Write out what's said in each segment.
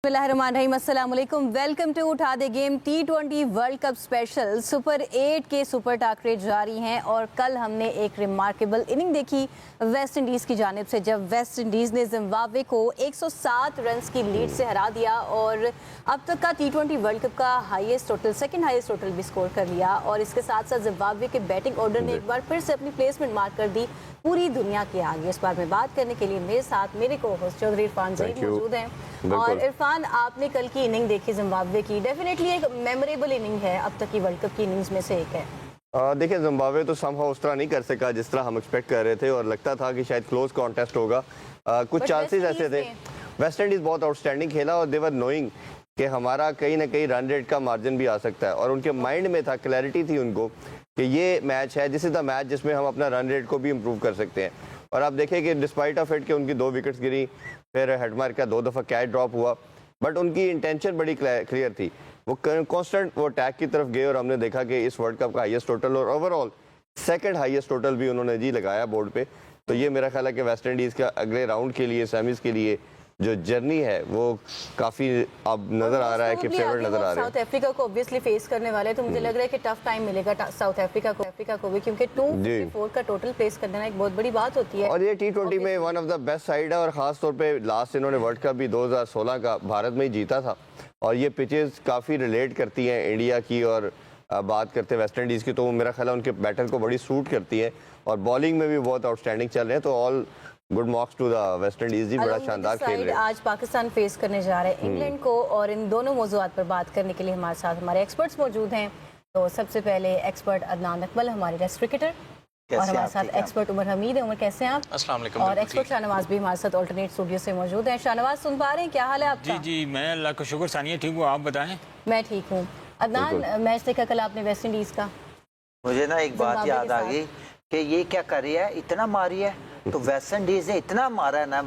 बिस्मिल्लाहिर्रहमानिर्रहीम, अस्सलाम वालेकुम। वेलकम टू उठा दे game T20 world cup special. Super 8 के सुपर टाकरे जारी हैं और कल हमने एक रिमार्केबल इनिंग देखी वेस्ट इंडीज़ की जानिब से, जब वेस्ट इंडीज़ ने जिम्बाब्वे को 107 रन्स की लीड से हरा दिया और अब तक का T20 वर्ल्ड कप का highest total, second highest total भी स्कोर कर लिया। और इसके साथ साथ जिम्बाब्वे के बैटिंग ऑर्डर ने एक बार फिर से अपनी प्लेसमेंट मार्क कर दी पूरी दुनिया के आगे। इस बार में बात करने के लिए मेरे साथ मेरे को होस्ट चौधरी इरफान ज़हीर मौजूद हैं। और इरफान, आपने कल की इनिंग देखी जिम्बाब्वे की, डेफिनेटली एक मेमोरेबल इनिंग है, अब तक की वर्ल्ड कप की इनिंग्स में से एक है। देखिए, जिम्बाब्वे तो समहाउ उस तरह नहीं कर सका जिस तरह हम एक्सपेक्ट कर रहे थे और लगता था कि शायद क्लोज कॉन्टेस्ट होगा। कुछ चांसेस ऐसे थे। वेस्ट इंडीज बहुत आउटस्टैंडिंग खेला और देवर नोइंग कि हमारा कहीं ना कहीं रन रेट का मार्जिन भी आ सकता है और उनके माइंड में था, क्लैरिटी थी उनको कि ये मैच है, दिस इज द मैच जिसमें हम अपना रन रेट को भी इम्प्रूव कर सकते हैं। और आप देखें कि डिस्पाइट ऑफ इट कि उनकी 2 विकेट्स गिरी, फिर हेडमार्क का 2 दफ़ा कैच ड्रॉप हुआ, बट उनकी इंटेंशन बड़ी क्लियर थी। वो कांस्टेंट वो अटैक की तरफ गए और हमने देखा कि इस वर्ल्ड कप का हाईएस्ट टोटल और ओवरऑल सेकंड हाईएस्ट टोटल भी उन्होंने जी लगाया बोर्ड पे। तो ये मेरा ख्याल है कि वेस्ट इंडीज़ का अगले राउंड के लिए, सेमीज के लिए जो जर्नी है वो काफी अब नजर आ रहा है कि फेवरेट नजर आ रहा है। साउथ अफ्रीका को ऑब्वियसली फेस करने वाले, तो मुझे लग रहा है कि टफ टाइम मिलेगा साउथ अफ्रीका को भी, क्योंकि 254 का टोटल फेस करना एक बहुत बड़ी बात होती है। और ये T20 में one of the best side है और खास तौर पे लास्ट इन्होंने वर्ल्ड कप भी 2016 का भारत में ही जीता था और ये पिचेस काफी रिलेट करती हैं इंडिया की। और बात करते हैं वेस्ट इंडीज की, तो मेरा ख्याल है उनके बैटर को बड़ी सूट करती है और बॉलिंग में भी बहुत आउटस्टैंडिंग चल रहे हैं। तो all good marks to the West Indies, जी बड़ा शानदार खेल रहे हैं। आज पाकिस्तान फेस करने जा रहे हैं इंग्लैंड को और इन दोनों मौजूआत पर बात करने के लिए हमारे साथ हमारे एक्सपर्ट्स मौजूद हैं। तो सबसे पहले एक्सपर्ट अदनान अकमल, हमारे टेस्ट क्रिकेटर, और हमारे साथ एक्सपर्ट उमर हमीद है। उमर, कैसे हैं आप? अस्सलाम वालेकुम। और एक्सपर्ट शाहनवाज भी हमारे साथ अल्टरनेट स्टूडियो से मौजूद हैं। शाहनवाज, सुन पा रहे हैं? क्या हाल है आपका? जी, मैं अल्लाह का शुक्र, सानिया ठीक हूँ, आप बताएं। मैं ठीक हूँ। अदनान, मैच देखा कल आपने वेस्ट इंडीज का? मुझे ना एक बात याद आ गई कि ये क्या कर रही है, इतना मारी है। तो वेस्ट इंडीज ने इतना मारा है ना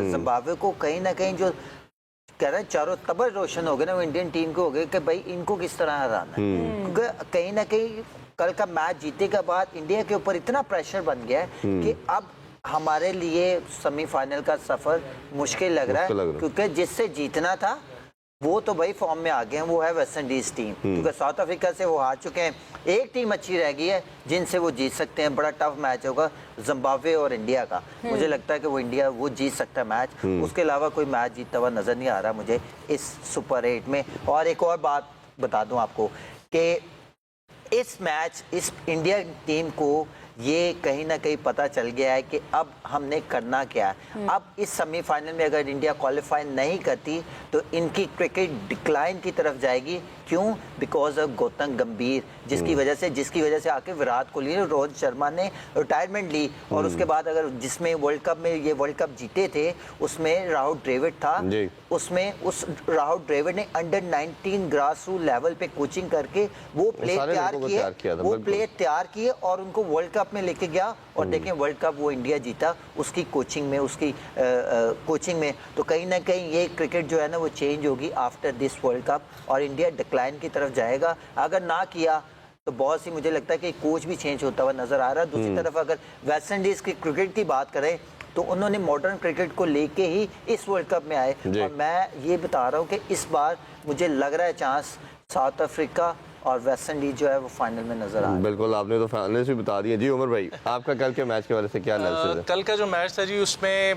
जिम्बाब्वे को, कहीं ना कहीं जो कह रहे हैं चारों तबर रोशन हो गए ना वो इंडियन टीम को हो गए कि भाई इनको किस तरह हराना है। क्योंकि कहीं ना कहीं कल का मैच जीते के बाद इंडिया के ऊपर इतना प्रेशर बन गया है कि अब हमारे लिए सेमीफाइनल का सफर मुश्किल लग रहा है, क्योंकि जिससे जीतना था वो तो भाई फॉर्म में आ गए हैं, वो है वेस्ट इंडीज टीम। क्योंकि साउथ अफ्रीका से वो हार चुके हैं, एक टीम अच्छी रह गई है जिनसे वो जीत सकते हैं। बड़ा टफ मैच होगा जिम्बाब्वे और इंडिया का। मुझे लगता है कि वो इंडिया वो जीत सकता है मैच, उसके अलावा कोई मैच जीतता हुआ नजर नहीं आ रहा मुझे इस सुपर 8 में। और एक और बात बता दूं आपको कि इस मैच, इस इंडिया टीम को ये कहीं ना कहीं पता चल गया है कि अब हमने करना क्या है। अब इस सेमीफाइनल में अगर इंडिया क्वालिफाई नहीं करती तो इनकी क्रिकेट डिक्लाइन की तरफ जाएगी। क्यों? बिकॉज ऑफ गौतम गंभीर, जिसकी वजह से आके विराट कोहली ने, रोहित शर्मा ने रिटायरमेंट ली। और उसके बाद अगर जिसमें वर्ल्ड कप में ये वर्ल्ड कप जीते थे उसमें राहुल द्रविड़ था, उसमें उस राहुल द्रविड़ ने अंडर 19 ग्रास रूट लेवल पे कोचिंग करके वो प्लेयर तैयार किए और उनको वर्ल्ड कप में लेके गया। और देखें वर्ल्ड कप वो इंडिया जीता उसकी कोचिंग में, उसकी कोचिंग में। तो कहीं ना कहीं ये क्रिकेट जो है ना वो चेंज होगी आफ्टर दिस वर्ल्ड कप और इंडिया डिक्लाइन की तरफ जाएगा। अगर ना किया तो बहुत सी, मुझे लगता है कि कोच भी चेंज होता हुआ नजर आ रहा है। दूसरी तरफ अगर वेस्ट इंडीज की क्रिकेट की बात करें तो उन्होंने मॉडर्न क्रिकेट को लेके ही इस वर्ल्ड कप में आए। और मैं ये बता रहा हूँ कि इस बार मुझे लग रहा है चांस साउथ अफ्रीका और वेस्ट इंडीज जो है वो फाइनल में नजर आ रहा है। बिल्कुल, आपने तो फाइनल भी बता दिया। जी उमर भाई, आपका कल के मैच के बारे से क्या एनालिसिस है? कल का जो मैच था जी, उसमें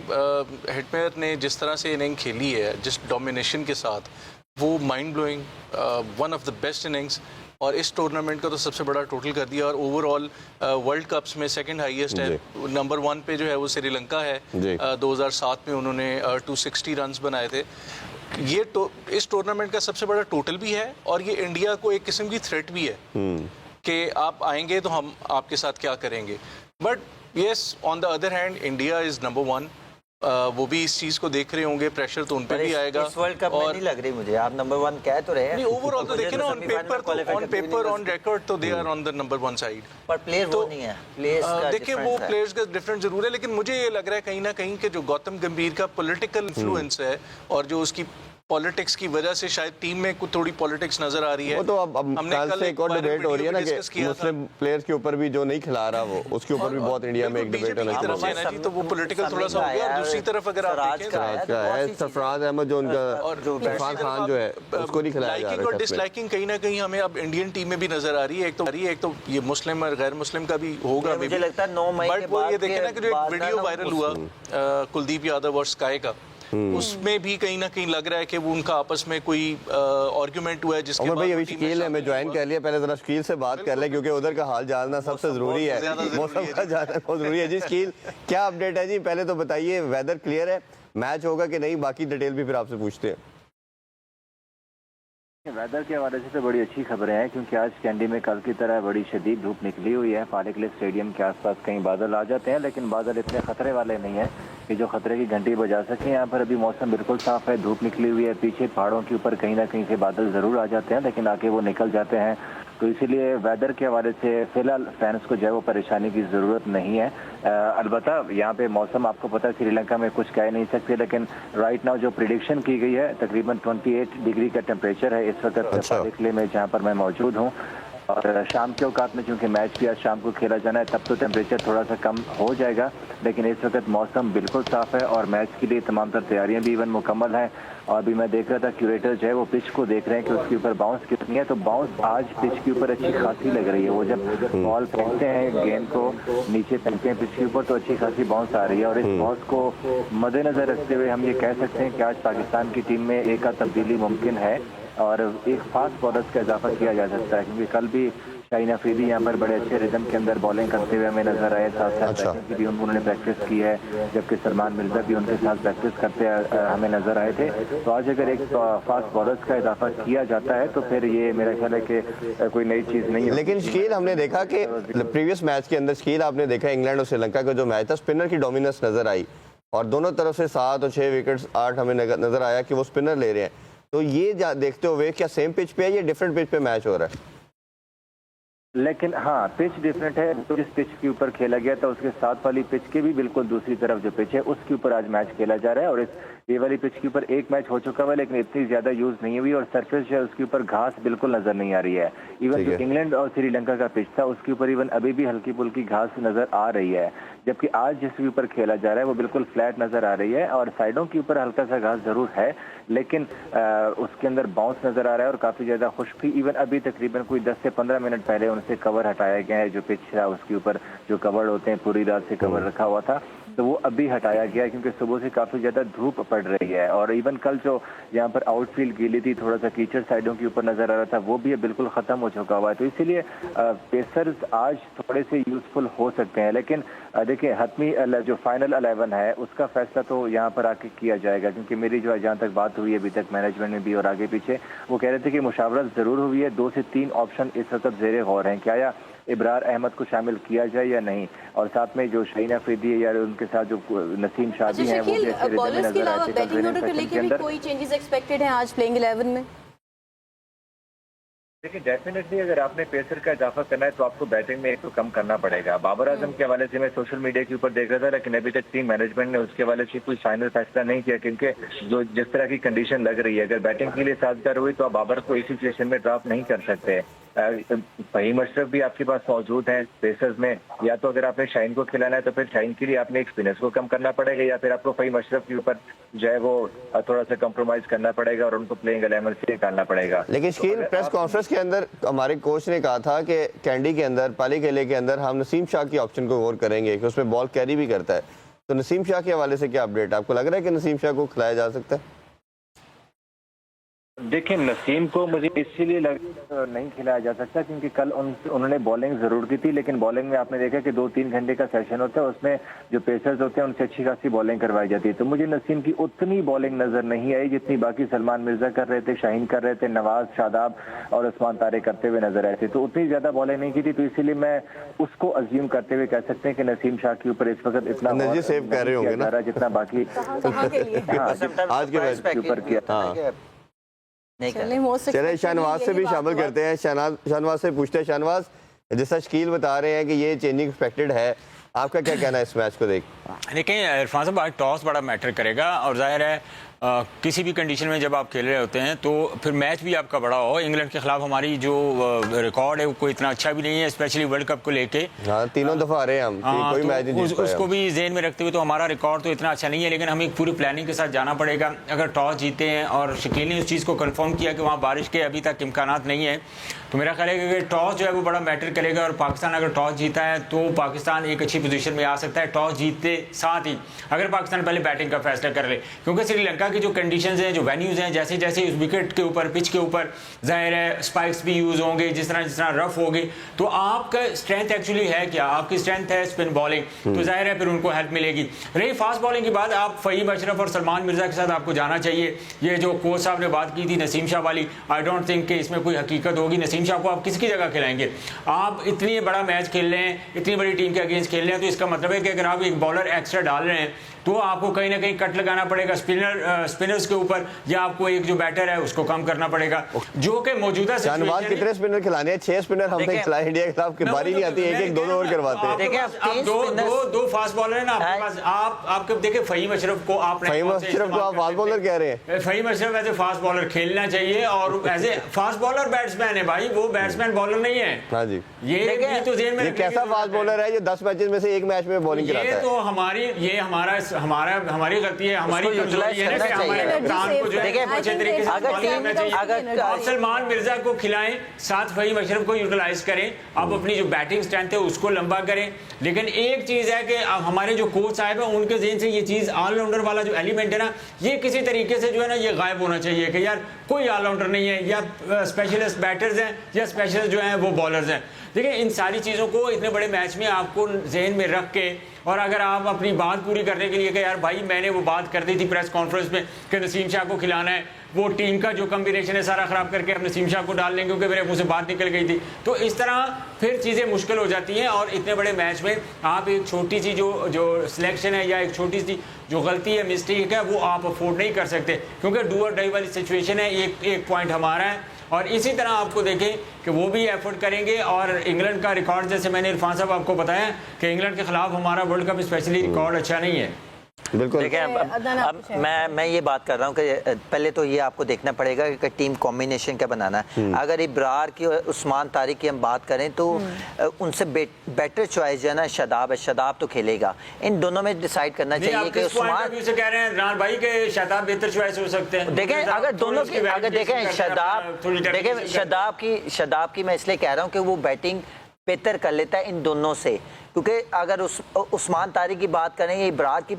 हिटमेयर ने जिस तरह से इनिंग खेली है, जिस डोमिनेशन के साथ, वो mind blowing, one of the best innings. और इस टूर्नामेंट का तो सबसे बड़ा टोटल कर दिया। और ओवरऑल वर्ल्ड कप्स में सेकंड हाईएस्ट है। नंबर 1 पे जो है वो श्रीलंका है। 2007 में उन्होंने 260 रन्स बनाए थे। ये इस टूर्नामेंट का सबसे बड़ा टोटल भी है और ये इंडिया को एक किस्म की थ्रेट भी है कि आप आएंगे तो हम आपके साथ क्या करेंगे। But yes, on the other hand India is number 1। वो भी इस चीज को देख रहे होंगे, प्रेशर तो उन पे भी आएगा। इस वर्ल्ड कप में नहीं लग रही मुझे, आप नंबर 1 कह तो रहे हैं। नहीं, ओवरऑल तो देखिए ना, ऑन पेपर ऑन रिकॉर्ड तो they are on the number 1 side. पर प्लेयर वो नहीं है, देखिए वो प्लेयर्स का डिफरेंट जरूर है, लेकिन मुझे ये लग रहा है कहीं ना कहीं कि जो गौतम गंभीर का पॉलिटिकल इन्फ्लुएंस है और जो उसकी पॉलिटिक्स की वजह से शायद टीम में कुछ थोड़ी पॉलिटिक्स नजर आ रही है। वो तो अब हमने कल से एक और वायरल डिबेट हो रही है ना वीडियो कि डिस्कस किया था। मुस्लिम प्लेयर्स के ऊपर भी जो नहीं खिला रहा वो उसके ऊपर भी बहुत इंडिया में एक डिबेट बीजेपी होना की तरफ से चाहिए। है ना जी, तो वो पॉलिटिकल थोड़ा सा हो गया। और दूसरी तरफ अगर आप स्वराज देखें का आज का है सरफराज अहमद जो उनका और इरफान खान जो है उसको नहीं खिलाया जा लाइकिंग रहा और है टेस्ट में। डिसलाइकिंग कहीं ना कहीं हमें अब इंडियन टीम में भी नजर आ रही है। एक तो ये मुस्लिम और गैर मुस्लिम का भी होगा, मुझे लगता है 9 मई के बट वो ये बाद देखे ना कि जो एक बाद वीडियो ना वायरल हुआ कुलदीप यादव और स्काई का, उसमें भी कहीं ना कहीं लग रहा है कि वो उनका आपस में कोई आर्गुमेंट हुआ है जिसके उमर बाद भाई वो अभी टीम में शकील है, शामिल मैं ज्वाइन हुआ। कर लिया, पहले जरा शकील से बात कर ले क्योंकि उधर का हाल जानना सबसे जरूरी है। ज्यादा जरूरी मौसम है का जानना बहुत जरूरी है जी। शकील क्या अपडेट है जी, पहले तो बताइए वेदर क्लियर है, मैच होगा कि नहीं, बाकी डिटेल भी फिर आपसे पूछते हैं। वेदर के हवाले से तो बड़ी अच्छी खबरें हैं क्योंकि आज कैंडी में कल की तरह बड़ी शदीद धूप निकली हुई है। फालिकले स्टेडियम के आसपास कहीं बादल आ जाते हैं लेकिन बादल इतने खतरे वाले नहीं हैं कि जो खतरे की घंटी बजा सकें। यहाँ पर अभी मौसम बिल्कुल साफ है, धूप निकली हुई है। पीछे पहाड़ों के ऊपर कहीं ना कहीं से बादल जरूर आ जाते हैं लेकिन आके वो निकल जाते हैं। तो इसीलिए वेदर के हवाले से फिलहाल फैंस को जो है वो परेशानी की ज़रूरत नहीं है। अलबत्ता यहाँ पे मौसम आपको पता है श्रीलंका में कुछ कह नहीं सकते, लेकिन राइट नाउ जो प्रिडिक्शन की गई है तकरीबन 28 डिग्री का टेम्परेचर है इस वक्त फालिकले में जहाँ पर मैं मौजूद हूँ। और शाम के औकात में चूंकि मैच भी आज शाम को खेला जाना है तब तो टेम्परेचर थोड़ा सा कम हो जाएगा, लेकिन इस वक्त मौसम बिल्कुल साफ है और मैच के लिए तमाम तर तैयारियां भी इवन मुकम्मल हैं। और अभी मैं देख रहा था क्यूरेटर जो है वो पिच को देख रहे हैं कि उसके ऊपर बाउंस कितनी है, तो बाउंस आज पिच के ऊपर अच्छी खासी लग रही है। वो जब बॉल फेंकते हैं गेंद को नीचे फेंकते हैं पिच के ऊपर तो अच्छी खासी बाउंस आ रही है। और इस बाउंस को मद्देनजर रखते हुए हम ये कह सकते हैं कि आज पाकिस्तान की टीम में एक तब्दीली मुमकिन है और एक फास्ट बॉलर्स का इजाफा किया जा सकता है क्योंकि कल भी शाहीन अफरीदी यहाँ पर बड़े अच्छे रिदम के अंदर बॉलिंग करते हुए हमें नजर आए। साथ साथ बैटिंग की भी उन्होंने प्रैक्टिस की है, जबकि सलमान मिर्जा भी उनके साथ प्रैक्टिस करते हमें नजर आए थे। तो आज अगर एक फास्ट बॉलर्स का इजाफा किया जाता है तो फिर ये मेरा ख्याल है कि कोई नई चीज़ नहीं है। लेकिन शकील हमने देखा कि प्रीवियस मैच के अंदर शकील आपने देखा इंग्लैंड और श्रीलंका का जो मैच था स्पिनर की डोमिनेंस नजर आई और दोनों तरफ से 7 और 6 विकेट्स 8 हमें नजर आया कि वो स्पिनर ले रहे हैं। तो ये देखते हुए क्या सेम पिच पे है या डिफरेंट पिच पे मैच हो रहा है? लेकिन हाँ पिच डिफरेंट है। तो जिस पिच के ऊपर खेला गया था उसके साथ वाली पिच के भी बिल्कुल दूसरी तरफ जो पिच है उसके ऊपर आज मैच खेला जा रहा है। और ये वाली पिच के ऊपर एक मैच हो चुका हुआ लेकिन इतनी ज्यादा यूज नहीं हुई और सरफेस जो है उसके ऊपर घास बिल्कुल नजर नहीं आ रही है। इवन जो इंग्लैंड और श्रीलंका का पिच था उसके ऊपर इवन अभी भी हल्की फुल्की घास नजर आ रही है, जबकि आज जिसके ऊपर खेला जा रहा है वो बिल्कुल फ्लैट नजर आ रही है और साइडों के ऊपर हल्का सा घास जरूर है लेकिन उसके अंदर बाउंस नजर आ रहा है और काफी ज्यादा खुश्क भी। इवन अभी तकरीबन कोई 10 से 15 मिनट पहले उनसे कवर हटाया गया है। जो पिच था उसके ऊपर जो कवर होते हैं पूरी रात से कवर रखा हुआ था तो वो अभी हटाया गया है क्योंकि सुबह से काफी ज्यादा धूप पड़ रही है। और इवन कल जो यहाँ पर आउटफील्ड गीली थी, थोड़ा सा कीचड़ साइडों के ऊपर नजर आ रहा था, वो भी बिल्कुल खत्म हो चुका हुआ है। तो इसीलिए पेसर्स आज थोड़े से यूजफुल हो सकते हैं। लेकिन देखिए हतमी जो फाइनल 11 है उसका फैसला तो यहाँ पर आके किया जाएगा क्योंकि मेरी जो जहाँ तक बात हुई है अभी तक मैनेजमेंट में भी और आगे पीछे वो कह रहे थे कि मुशावरत जरूर हुई है। 2 से 3 ऑप्शन इस वक्त ज़ेरे गौर हैं, क्या या इब्रार अहमद को शामिल किया जाए या नहीं, और साथ में जो शाहीन अफरीदी है या उनके साथ जो नसीम शादी है वो भी अच्छे रिदम में नजर आए थे। बैटिंग ऑर्डर को लेकर भी कोई चेंजेस एक्सपेक्टेड हैं आज प्लेइंग 11 में? देखिए डेफिनेटली अगर आपने पेसर का इजाफा करना है तो आपको बैटिंग में एक तो कम करना पड़ेगा। बाबर आजम के हवाले से मैं सोशल मीडिया के ऊपर देख रहा था लेकिन अभी तक टीम मैनेजमेंट ने उसके हवाले से कोई फाइनल फैसला नहीं किया क्योंकि जो जिस तरह की कंडीशन लग रही है अगर बैटिंग के लिए साझगार हुई तो आप बाबर को इस सिचुएशन में ड्रॉप नहीं कर सकते। फहीम अशरफ भी आपके पास मौजूद हैं पेसर्स में, या तो अगर आपने शाहीन को खिलाना है तो फिर शाहीन के लिए आपने एक स्पिनर्स को कम करना पड़ेगा या फिर आपको फहीम अशरफ के ऊपर जो है वो थोड़ा सा कंप्रोमाइज करना पड़ेगा और उनको प्लेइंग 11 से निकालना पड़ेगा। लेकिन शकील प्रेस कॉन्फ्रेंस के अंदर हमारे कोच ने कहा था कि कैंडी के अंदर पाली किले के अंदर हम नसीम शाह की ऑप्शन को गौर करेंगे कि उसमें बॉल कैरी भी करता है। तो नसीम शाह के हवाले से क्या अपडेट, आपको लग रहा है कि नसीम शाह को खिलाया जा सकता है? देखिए नसीम को मुझे इसीलिए नहीं खिलाया जा सकता क्योंकि कल उन्होंने बॉलिंग जरूर की थी लेकिन बॉलिंग में आपने देखा कि 2-3 घंटे का सेशन होता है, उसमें जो पेसर्स होते हैं उनसे अच्छी खासी बॉलिंग करवाई जाती है। तो मुझे नसीम की उतनी बॉलिंग नजर नहीं आई जितनी बाकी सलमान मिर्जा कर रहे थे, शाहीन कर रहे थे, नवाज, शादाब और उस्मान तारे करते हुए नजर आए थे। तो उतनी ज्यादा बॉलिंग नहीं की थी तो इसीलिए मैं उसको अज्यूम करते हुए कह सकते हैं कि नसीम शाह के ऊपर इस वक्त इतना एनर्जी सेव कर रहे होंगे ना जितना बाकी आज के मैच के ऊपर किया। चले शहनवाज से भी शामिल करते हैं। शहनवाज से पूछते हैं, शहनवाज जैसा शकील बता रहे हैं कि ये चेंजिंग एक्सपेक्टेड है, आपका क्या कहना है इस मैच को देख? देखिए इरफान साहब आज टॉस बड़ा मैटर करेगा और जाहिर है किसी भी कंडीशन में जब आप खेल रहे होते हैं तो फिर मैच भी आपका बड़ा हो। इंग्लैंड के खिलाफ हमारी जो रिकॉर्ड है वो कोई इतना अच्छा भी नहीं है, स्पेशली वर्ल्ड कप को लेके। हाँ, तीनों दफा आ रहे हैं हम, कोई तो मैच नहीं जीत पाए उसको हम। भी जेहन में रखते हुए तो हमारा रिकॉर्ड तो इतना अच्छा नहीं है, लेकिन हमें एक पूरी प्लानिंग के साथ जाना पड़ेगा। अगर टॉस जीते हैं और शकील ने उस चीज़ को कंफर्म किया कि वहाँ बारिश के अभी तक इम्कानात नहीं है, तो मेरा ख्याल है कि टॉस जो है वो बड़ा मैटर करेगा। और पाकिस्तान अगर टॉस जीता है तो पाकिस्तान एक अच्छी पोजीशन में आ सकता है टॉस जीतते साथ ही, अगर पाकिस्तान पहले बैटिंग का फैसला कर ले। क्योंकि श्रीलंका की जो कंडीशंस हैं, जो वेन्यूज़ हैं, जैसे जैसे उस विकेट के ऊपर, पिच के ऊपर जाहिर है स्पाइक्स भी यूज़ होंगे, जिस तरह रफ होगी, तो आपका स्ट्रेंथ एक्चुअली है क्या? आपकी स्ट्रेंथ है स्पिन बॉलिंग, तो जाहिर है फिर उनको हेल्प मिलेगी। रही फास्ट बॉलिंग की बात, आप फ़हीम अशरफ और सलमान मिर्ज़ा के साथ आपको जाना चाहिए। ये जो कोच साहब ने बात की थी नसीम शाह वाली, आई डोंट थिंक कि इसमें कोई हकीकत होगी। नसीम शाह को आप किसकी जगह खिलाएंगे? आप इतनी बड़ा मैच खेल रहे हैं, इतनी बड़ी टीम के अगेंस्ट खेल रहे हैं, तो इसका मतलब है कि अगर आप एक बॉलर एक्स्ट्रा डाल रहे हैं तो आपको कहीं ना कहीं कट लगाना पड़ेगा स्पिनर्स के ऊपर, या आपको एक जो बैटर है उसको कम करना पड़ेगा, जो कि मौजूदा शाहनवाज कितने स्पिनर खिलाने हैं? 6 स्पिनर हमने खिलाए इंडिया के खिलाफ, बारी नहीं आती, एक दो ओवर करवाते हैं। दो फास्ट बॉलर है ना आपके पास। आप देखिए फ़हीम अशरफ को आप फास्ट बॉलर कह रहे हैं। Faheem Ashraf as a fast bowler खेलना चाहिए, और as a fast bowler batsman है भाई, वो बैट्समैन बॉलर नहीं है। हाँ जी, ये तो जेल में कैसा फास्ट बॉलर है जो 10 मैचेस में से एक मैच में बॉलिंग कराता है? ये तो हमारी गलती है, हमारी कमजोरी है ना कि हमारे कप्तान को जो है अच्छे तरीके से खेलना चाहिए। आप सलमान मिर्जा को खिलाएं, साथ फ़हीम अशरफ को यूटिलाइज करें, आप अपनी जो बैटिंग स्ट्रेंथ है उसको लंबा करें। लेकिन एक चीज़ है कि हमारे जो कोच साहब हैं उनके ज़हन से ये चीज़ ऑलराउंडर वाला जो एलिमेंट है ना, ये किसी तरीके से जो है ना ये गायब होना चाहिए कि यार कोई ऑलराउंडर नहीं है, या स्पेशलिस्ट बैटर्स हैं या स्पेशलिस्ट जो हैं वो बॉलर्स हैं। देखिए इन सारी चीज़ों को इतने बड़े मैच में आपको जहन में रख के, और अगर आप अपनी बात पूरी करने के लिए कि यार भाई मैंने वो बात कर दी थी प्रेस कॉन्फ्रेंस में कि नसीम शाह को खिलाना है, वो टीम का जो कम्बिनेशन है सारा ख़राब करके हम नसीम शाह को डाल लेंगे क्योंकि मेरे मुंह से बात निकल गई थी, तो इस तरह फिर चीज़ें मुश्किल हो जाती हैं। और इतने बड़े मैच में आप एक छोटी सी जो सिलेक्शन है या एक छोटी सी जो गलती है, मिस्टेक है, वो आप अफोर्ड नहीं कर सकते, क्योंकि डू और डाई वाली सिचुएशन है। एक पॉइंट हमारा है, और इसी तरह आपको देखें कि वो भी एफर्ट करेंगे। और इंग्लैंड का रिकॉर्ड, जैसे मैंने इरफान साहब आपको बताया कि इंग्लैंड के खिलाफ हमारा वर्ल्ड कप स्पेशली रिकॉर्ड अच्छा नहीं है। बिल्कुल। देखिए अब मैं ये बात कर रहा हूँ कि पहले तो ये आपको देखना पड़ेगा कि टीम कॉम्बिनेशन क्या बनाना है। अगर इब्रार की और उस्मान तारिक की हम बात करें तो उनसे बेटर चॉइस जो है ना शादाब है, शादाब तो खेलेगा। इन दोनों में डिसाइड करना चाहिए कि उस्मान से कह रहे हैं रान भाई के शादाब बेहतर चॉइस हो सकते हैं। देखें अगर दोनों की, अगर देखें शादाब की मैं इसलिए कह रहा हूँ कि वो बैटिंग बेहतर कर लेता है इन दोनों से, क्योंकि अगर उस्मान तारिक की बात करें या इब्रार की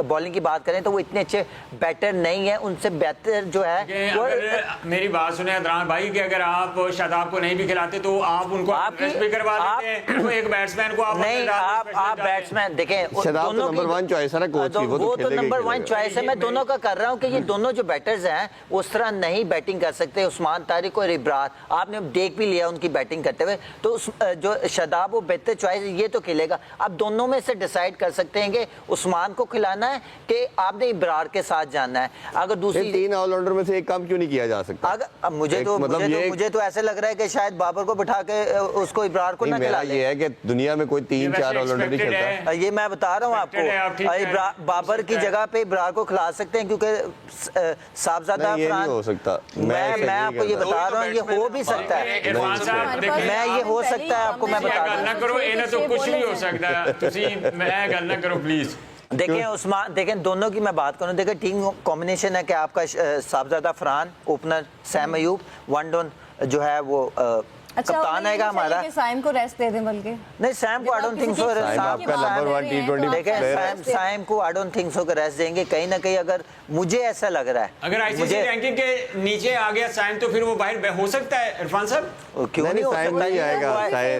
बॉलिंग की बात करें तो वो इतने अच्छे बैटर नहीं है, उनसे बेहतर जो है वो। मेरी बात सुने अदनान भाई कि अगर आप शादाब को नहीं भी खिलाते तो आप उनको रेस्ट भी करवा देते हैं, तो एक बैट्समैन को आप नहीं, आप बैट्समैन देखें दोनों नंबर 1 चॉइस है ना कोच की, वो तो नंबर 1 चॉइस है। मैं दोनों का कर रहा हूँ कि ये दोनों जो बैटर्स हैं उस तरह नहीं बैटिंग कर सकते, उस्मान तारिक और इब्रार। आपने देख भी लिया उनकी बैटिंग करते हुए, तो जो शादाब वो बेहतर चॉइस ये तो खेलेगा। आप दोनों में से डिसाइड कर सकते हैं कि उस्मान को खिलाना है कि आपने इब्रार के साथ जाना है। अगर दूसरी 3 ऑलराउंडर में से एक काम क्यों नहीं किया जा सकता? अगर मुझे तो ऐसे लग रहा है कि शायद बाबर को बिठा के उसको इब्रार को ना खिला ले। ये है कि दुनिया में कोई 3-4 ऑलराउंडर नहीं खेलता। ये मैं बता रहा हूँ आपको, बाबर की जगह पे इब्रार को खिला सकते हैं क्योंकि साहबजादा नहीं हो सकता। मैं आपको ये बता रहा हूँ, ये हो भी सकता है। मैं ये हो सकता है आपको मैं बता रहा हूँ। करो इन्हें तो कुछ भी हो सकता है, तुसी मैं गल ना करो प्लीज। देखें उस्मान, देखें दोनों की मैं बात करूं, देखें टीम कॉम्बिनेशन है कि आपका Sahibzada Farhan opener, Saim Ayub, one down जो है वो कप्तान है हमारा। सैम को रेस्ट दे दें बल्कि नहीं, सैम को आई डोंट थिंक सो आपका नंबर 1 T20 देखें सैम को आई डोंट थिंक सो कि रेस्ट देंगे। कहीं ना कहीं अगर मुझे ऐसा लग रहा है, अगर आईसीसी रैंकिंग के नीचे आ गया सैम तो फिर वो बाहर हो सकता है इरफान साहब, क्यों नहीं हो सकता? आएगा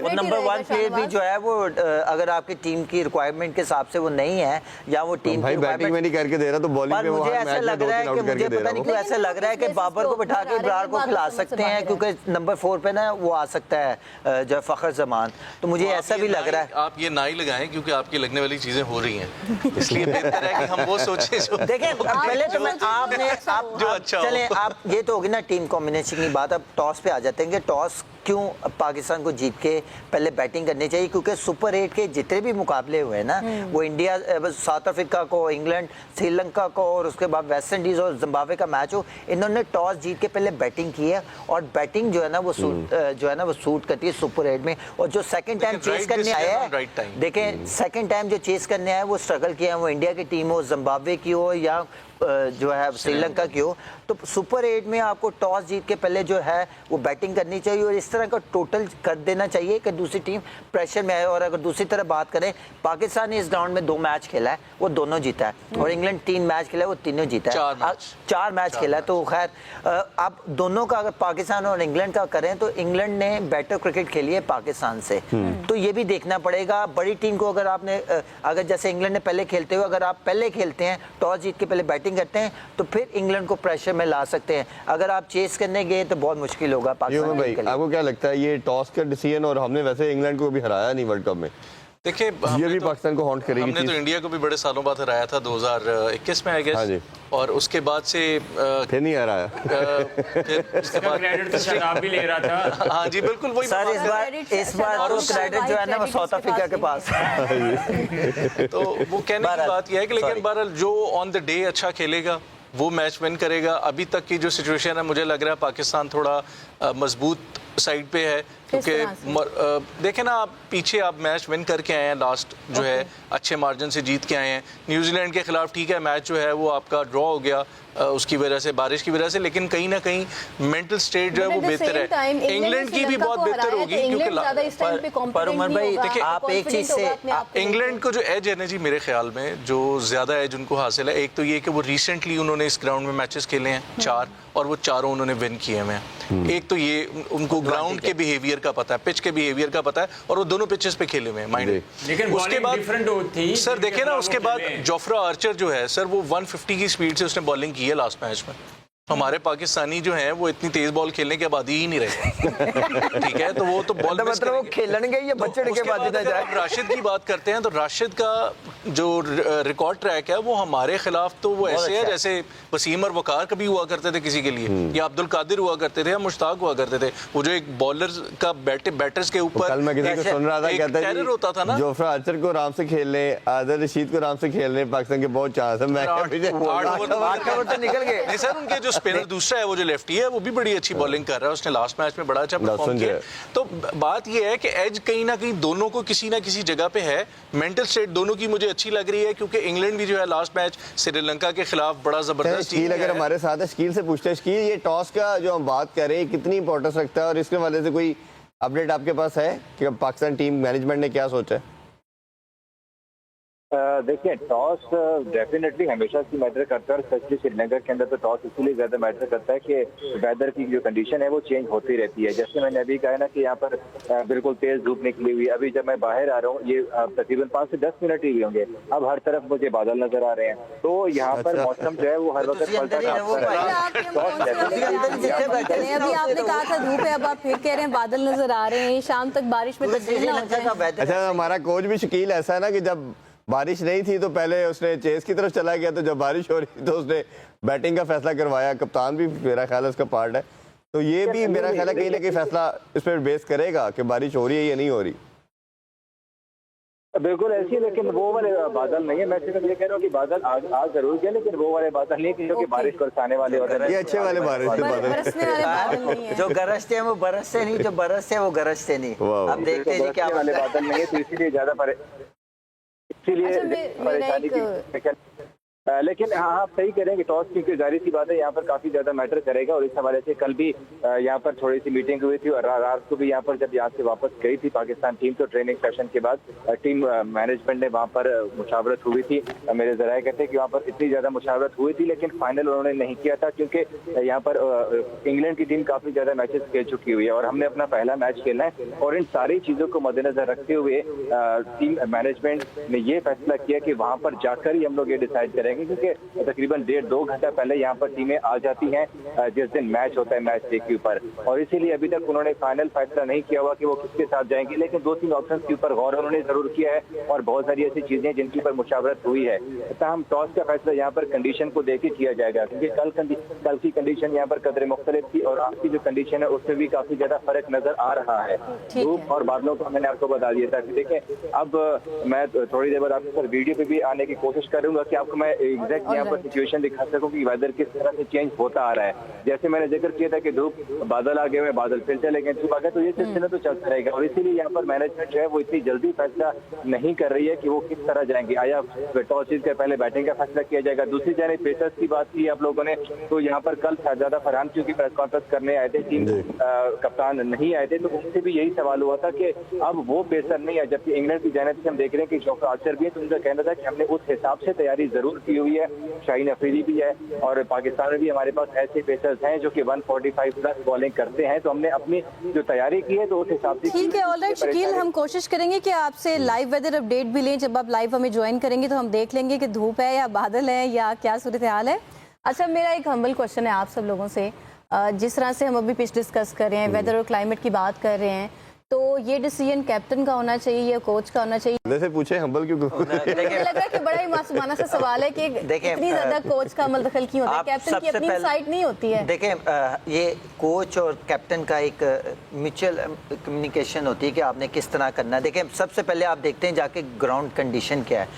वो नंबर 1 प्लेयर भी जो है वो अगर आपकी टीम की रिक्वायरमेंट के हिसाब से वो नहीं है, या वो टीम भाई बैटिंग में नहीं करके दे रहा तो बॉलिंग में वो मुझे ऐसा लग रहा है कि मुझे पता नहीं क्यों ऐसा लग रहा है कि बाबर को बिठा के इब्रार को खिला सकते हैं, क्योंकि नंबर 4 पे ना वो आ सकता है जो फखर जमान। तो मुझे ऐसा भी लग रहा है। आप ये ना ही लगाएं क्योंकि आपकी लगने वाली चीजें हो रही हैं, इसलिए बेहतर है कि हम वो सोचें जो देखें पहले तो मैं आप चलें आप ये तो होगी ना टीम कॉम्बिनेशन की बात। अब टॉस पे आ जाते हैं कि टॉस क्यों पाकिस्तान को जीत के पहले बैटिंग करनी चाहिए, क्योंकि सुपर 8 के जितने भी मुकाबले हुए ना वो इंडिया, साउथ अफ्रीका को, इंग्लैंड, श्रीलंका को और उसके बाद वेस्ट इंडीज और जिम्बाब्वे का मैच हो, इन्होंने टॉस जीत के पहले बैटिंग की है और बैटिंग जो है ना वो सूट करती है सुपर 8 में। और जो सेकंड टाइम चेस करने आया है, देखें सेकंड टाइम जो चेस करने आया वो स्ट्रगल किया है, वो इंडिया की टीम हो, जिम्बाब्वे की हो या जो है श्रीलंका की हो, तो सुपर 8 में आपको टॉस जीत के पहले जो है वो बैटिंग करनी चाहिए और इस तरह का टोटल कर देना चाहिए कि दूसरी टीम प्रेशर में आए। और अगर दूसरी तरफ बात करें, पाकिस्तान ने इस ग्राउंड में 2 मैच खेला है, वो दोनों जीता है, और इंग्लैंड 3 मैच खेला है, वो तीनों जीता है, 4 मैच खेला है। तो खैर आप दोनों का अगर पाकिस्तान और इंग्लैंड का करें तो इंग्लैंड ने बेटर क्रिकेट खेली है पाकिस्तान से, तो ये भी देखना पड़ेगा। बड़ी टीम को अगर आपने अगर जैसे इंग्लैंड ने पहले खेलते हुए अगर आप पहले खेलते हैं, टॉस जीत के पहले बैटिंग करते हैं, तो फिर इंग्लैंड को प्रेशर में ला सकते हैं। अगर आप चेस करने गए तो बहुत मुश्किल होगा पाकिस्तान भाई। आपको क्या लगता है ये टॉस का डिसीजन, और हमने वैसे इंग्लैंड को भी हराया नहीं वर्ल्ड कप में, देखिए ये भी पाकिस्तान को हॉन्ट करेगी। हमने तो इंडिया को भी बड़े सालों बाद हराया था 2021 में आई गेस, और उसके बाद से फिर नहीं हराया। फिर उसके बाद क्रेडिट तो शायद आप भी ले रहा था। हाँ जी बिल्कुल वही सर, इस बार तो क्रेडिट जो है ना वो साउथ अफ्रीका के पास है। तो वो कहने की बात यह है कि लेकिन बहरहाल जो ऑन द डे अच्छा खेलेगा वो मैच विन करेगा। अभी तक की जो सिचुएशन है मुझे लग रहा है पाकिस्तान थोड़ा मजबूत साइड पे है, क्योंकि देखें ना आप पीछे आप मैच विन करके आए हैं, लास्ट जो है अच्छे मार्जिन से जीत के आए हैं। न्यूजीलैंड के खिलाफ ठीक है मैच जो है वो आपका ड्रॉ हो गया उसकी वजह से, बारिश की वजह से, लेकिन कहीं ना कहीं मेंटल स्टेट जो है वो बेहतर है। इंग्लैंड की भी बहुत बेहतर होगी, क्योंकि पर उमर भाई देखिए आप एक चीज से इंग्लैंड को जो एज है ना जी मेरे ख्याल में जो ज्यादा एज उनको हासिल है, एक तो ये कि वो रिसेंटली उन्होंने इस ग्राउंड में मैचेस खेले हैं 4 और वो चारों उन्होंने विन किए हुए हैं। एक तो ये उनको ग्राउंड के बिहेवियर का पता है, पिच के बिहेवियर का पता है, और वो दोनों पिचेस पे खेले हुए हैं माइंड। लेकिन उसके बाद डिफरेंट थी सर देखे ना, उसके बाद जोफ्रा आर्चर जो है सर वो 150 की स्पीड से उसने बॉलिंग की है लास्ट मैच में। हमारे पाकिस्तानी जो हैं वो इतनी तेज बॉल खेलने के बाद ही नहीं रहे। ठीक है, तो वो तो बॉल मतलब वो खेलने के बच्चे के बाद राशिद की बात करते हैं तो राशिद का जो रिकॉर्ड ट्रैक है वो हमारे खिलाफ तो वो ऐसे है जैसे वसीम और वकार कभी हुआ करते थे किसी के लिए, या अब्दुल कादिर हुआ करते थे, या मुश्ताक हुआ करते थे। वो जो एक बॉलर का बैटर्स के ऊपर कल मैं किसी को सुन रहा था, कहता है होता था ना, जोफ्रा आर्चर को आराम से खेलने, आदिल रशीद को आराम से खेलने पाकिस्तान के बहुत चांस है। मैं 8 ओवर तो निकल गए। नहीं सर, उनके जो स्पिनर दूसरा है वो जो लेफ्टी है वो भी बड़ी अच्छी बॉलिंग कर रहा है, उसने लास्ट मैच में बड़ा अच्छा परफॉर्म किया। तो बात ये है कि एज कहीं ना कहीं दोनों को किसी ना किसी जगह पे है। मेंटल स्टेट दोनों की मुझे अच्छी लग रही है, क्योंकि इंग्लैंड भी जो है लास्ट मैच श्रीलंका के खिलाफ बड़ा जबरदस्त। शकील अगर हमारे साथ है, शकील से पूछते हैं, शकील ये टॉस का जो हम बात कर रहे हैं कितनी इंपॉर्टेंस रखता है, और इसके वाले से कोई अपडेट आपके पास है कि पाकिस्तान टीम मैनेजमेंट ने क्या सोचा है? देखिए टॉस डेफिनेटली हमेशा की मैटर करता है, और स्पेशली श्रीलंका के अंदर तो टॉस इसलिए ज़्यादा मैटर करता है कि वेदर की जो कंडीशन है वो चेंज होती रहती है। जैसे मैंने अभी कहा ना कि यहाँ पर बिल्कुल तेज धूप निकली हुई है। अभी जब मैं बाहर आ रहा हूँ ये तकरीबन 5 से 10 मिनट ही हुए होंगे, अब हर तरफ मुझे बादल नजर आ रहे हैं, तो यहाँ पर मौसम जो है वो हर वक्त पलटा अभी आपने कहा था धूप है, अब आप फिर कह रहे हैं बादल नजर आ रहे हैं, शाम तक बारिश में तब्दील ना हो जाए। अच्छा, हमारा कोच भी शकील ऐसा है ना कि जब बारिश नहीं थी तो पहले उसने चेस की तरफ चला गया, तो जब बारिश हो रही तो उसने बैटिंग का फैसला करवाया। कप्तान भी मेरा ख्याल है उसका पार्ट है, तो ये भी मेरा ख्याल है कहीं ना कहीं फैसला इस पर बेस करेगा कि बारिश हो रही है या नहीं हो रही। बिल्कुल ऐसी है, लेकिन वो वाले बादल नहीं है। मैं सिर्फ ये कह रहा हूँ कि बादल आ जरूर गया, लेकिन वो वाले बादल नहीं जो कि बारिश बरसाने वाले होते हैं। ये अच्छे वाले बारिश जो गरजते हैं वो बरसते नहीं, जो बरसते हैं वो गरजते नहीं। अब देखते हैं क्या वाले बादल नहीं है, तो इसीलिए ज्यादा परेशानी की। लेकिन हाँ आप सही कह रहे हैं कि टॉस की जाहिर सी बात है यहाँ पर काफी ज्यादा मैटर करेगा, और इस हवाले से कल भी यहाँ पर थोड़ी सी मीटिंग हुई थी, और रात को भी यहाँ पर जब यहाँ से वापस गई थी पाकिस्तान टीम, तो ट्रेनिंग सेशन के बाद टीम मैनेजमेंट ने वहाँ पर मुशावरत हुई थी। मेरे जराये कहते हैं कि वहाँ पर इतनी ज्यादा मुशावरत हुई थी, लेकिन फाइनल उन्होंने नहीं किया था, क्योंकि यहाँ पर इंग्लैंड की टीम काफी ज्यादा मैचेस खेल चुकी हुई है और हमने अपना पहला मैच खेलना है, और इन सारी चीजों को मद्देनजर रखते हुए टीम मैनेजमेंट ने ये फैसला किया कि वहाँ पर जाकर ही हम लोग ये डिसाइड करेंगे रहेगा, क्योंकि तकरीबन 1.5-2 घंटा पहले यहाँ पर टीमें आ जाती हैं जिस दिन मैच होता है मैच डे के ऊपर, और इसीलिए अभी तक उन्होंने फाइनल फैसला नहीं किया हुआ कि वो किसके साथ जाएंगे, लेकिन 2-3 ऑप्शन के ऊपर गौर उन्होंने जरूर किया है और बहुत सारी ऐसी चीजें जिनकी पर मुशावरत हुई है। हम टॉस का फैसला यहाँ पर कंडीशन को देख के किया जाएगा, क्योंकि कल की कंडीशन यहाँ पर कदरे मुख्तलिफ थी और आज की जो कंडीशन है उसमें भी काफी ज्यादा फर्क नजर आ रहा है। धूप और बादलों का मैंने आपको बता दिया था कि देखें, अब मैं थोड़ी देर बाद आपके वीडियो पे भी आने की कोशिश करूंगा कि आपको मैं एग्जैक्ट यहाँ पर सिचुएशन दिखा सकूं कि वेदर किस तरह से चेंज होता आ रहा है। जैसे मैंने जिक्र किया था कि धूप बादल आ गए हुए, बादल फिर चले गए, धूप आ गए, तो ये सिलसिला तो चलता रहेगा और इसीलिए यहाँ पर मैनेजमेंट जो है वो इतनी जल्दी फैसला नहीं कर रही है कि वो किस तरह जाएंगे। आया टॉस जीत कर पहले बैटिंग का फैसला किया जाएगा। दूसरी जानिब पेसर्स की बात की आप लोगों ने, तो यहाँ पर कल शहजादा फरहान क्योंकि प्रेस कॉन्फ्रेंस करने आए थे, टीम कप्तान नहीं आए थे, तो उनसे भी यही सवाल हुआ था कि अब वो पेसर नहीं है, जबकि इंग्लैंड की जानिब से हम देख रहे हैं कि जोफ्रा आर्चर भी है, तो उनका कहना था कि हमने उस हिसाब से तैयारी जरूर की हुई है। शाहीन अफरीदी भी है और पाकिस्तान में भी हमारे पास ऐसे पेसर्स हैं जो कि 145 प्लस बॉलिंग करते हैं, तो हमने अपनी जो तैयारी की है तो उस हिसाब से। ठीक है, ऑलराइट शकील, हम कोशिश करेंगे कि आपसे लाइव वेदर अपडेट भी लें। जब आप लाइव हमें ज्वाइन करेंगे तो हम देख लेंगे कि धूप है या बादल है या क्या सूरत हाल है। अच्छा, मेरा एक हम्बल क्वेश्चन है आप सब लोगों से, जिस तरह से हम अभी पिच डिस्कस कर रहे हैं, वेदर और क्लाइमेट की बात कर रहे हैं, तो ये डिसीजन कैप्टन का होना चाहिए या कोच का होना चाहिए? वैसे पूछे हम्बल क्यों? मुझे लग रहा है कि बड़ा ही मासूमाना सा सवाल है कि इतनी ज्यादा कोच का अमल दखल क्यों होता है, कैप्टन की अपनी इनसाइट नहीं होती है? देखें, ये कोच और कैप्टन का एक म्यूचुअल कम्युनिकेशन होती है कि आपने किस तरह करना है। देखें, सबसे पहले आप देखते हैं जाके ग्राउंड कंडीशन क्या है।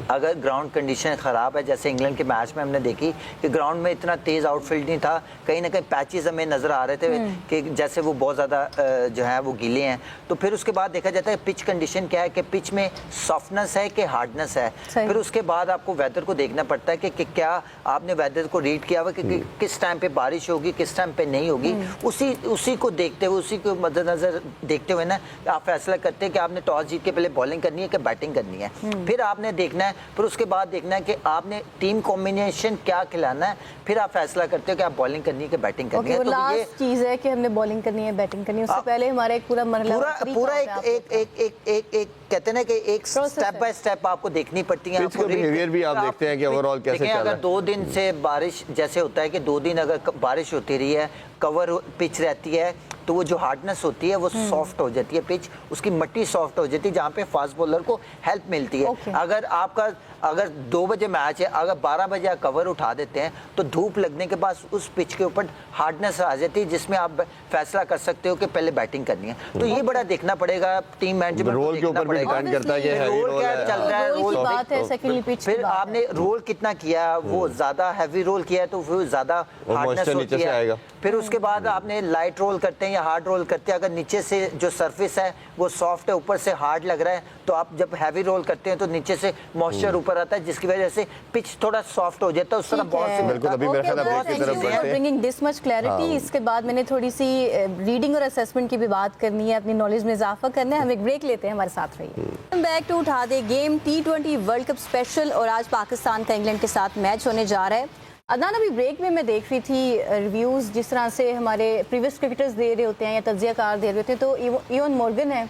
अगर ग्राउंड कंडीशन ख़राब है, जैसे इंग्लैंड के मैच में हमने देखी कि ग्राउंड में इतना तेज़ आउटफील्ड नहीं था, कहीं ना कहीं पैचेस हमें नज़र आ रहे थे कि जैसे वो बहुत ज़्यादा जो है वो गीले हैं, तो फिर उसके बाद देखा जाता है पिच कंडीशन क्या है कि पिच में सॉफ्टनेस है कि हार्डनेस है। फिर उसके बाद आपको वेदर को देखना पड़ता है कि क्या आपने वेदर को रीड किया हुआ कि किस टाइम पे बारिश होगी, किस टाइम पे नहीं होगी। उसी को देखते हुए, उसी को मद्देनजर देखते हुए ना आप फैसला करते हैं कि आपने टॉस जीत के पहले बॉलिंग करनी है कि बैटिंग करनी है। फिर आपने देखना है, फिर उसके बाद देखना है कि आपने टीम कॉम्बिनेशन क्या खिलाना है, फिर आप फैसला करते हो कि आप बॉलिंग करनी है कि बैटिंग करनी है। तो लास्ट चीज है कि हमने बॉलिंग करनी है बैटिंग करनी है, उससे पहले हमारा एक पूरा एक कहते हैं ना कि एक स्टेप बाय स्टेप आपको देखनी पड़ती है। आपको बिहेवियर भी आप देखते हैं कि ओवरऑल कैसे चल रहा है। अगर 2 दिन से बारिश जैसे होता है कि 2 दिन अगर बारिश होती रही है, कवर पिच रहती है, तो वो जो हार्डनेस होती है वो सॉफ्ट हो जाती है, पिच उसकी मट्टी सॉफ्ट हो जाती है, जहाँ पे फास्ट बॉलर को हेल्प मिलती है। अगर 2 बजे मैच है, अगर 12 बजे आप कवर उठा देते हैं तो धूप लगने के बाद उस पिच के ऊपर हार्डनेस आ जाती है, जिसमें आप फैसला कर सकते हो कि पहले बैटिंग करनी है। तो ये बड़ा देखना पड़ेगा, टीम मैनेजमेंट रोल के ऊपर भी डिपेंड करता है कि रोल क्या चल रहा है, रोल फिर आपने रोल कितना किया, वो ज्यादा हैवी रोल किया है तो फिर ज्यादा हार्डनेस होती है। फिर उसके बाद आपने लाइट रोल करते हैं या हार्ड रोल करते हैं, अगर नीचे से जो सरफेस है वो सॉफ्ट है, ऊपर से हार्ड लग रहा है, तो आप जब हैवी रोल करते हैं तो नीचे से मॉइस्चर ऊपर आता है, जिसकी वजह से पिच थोड़ा सॉफ्ट हो जाता है। उस तरह बहुत ब्रिंगिंग दिस मच क्लैरिटी। इसके बाद मैंने थोड़ी सी रीडिंग और असेसमेंट की भी बात करनी है, अपनी नॉलेज में इजाफा करना है। हम एक ब्रेक लेते हैं, हमारे साथ रहिए। बैक टू उठा दे game T20 world cup special, और आज पाकिस्तान का इंग्लैंड के साथ मैच होने जा रहा है। अदनान, अभी ब्रेक में मैं देख रही थी रिव्यूज़ जिस तरह से हमारे प्रीवियस क्रिकेटर्स दे रहे होते हैं या तज्जियाकार दे रहे होते हैं, तो इवन मॉर्गन है,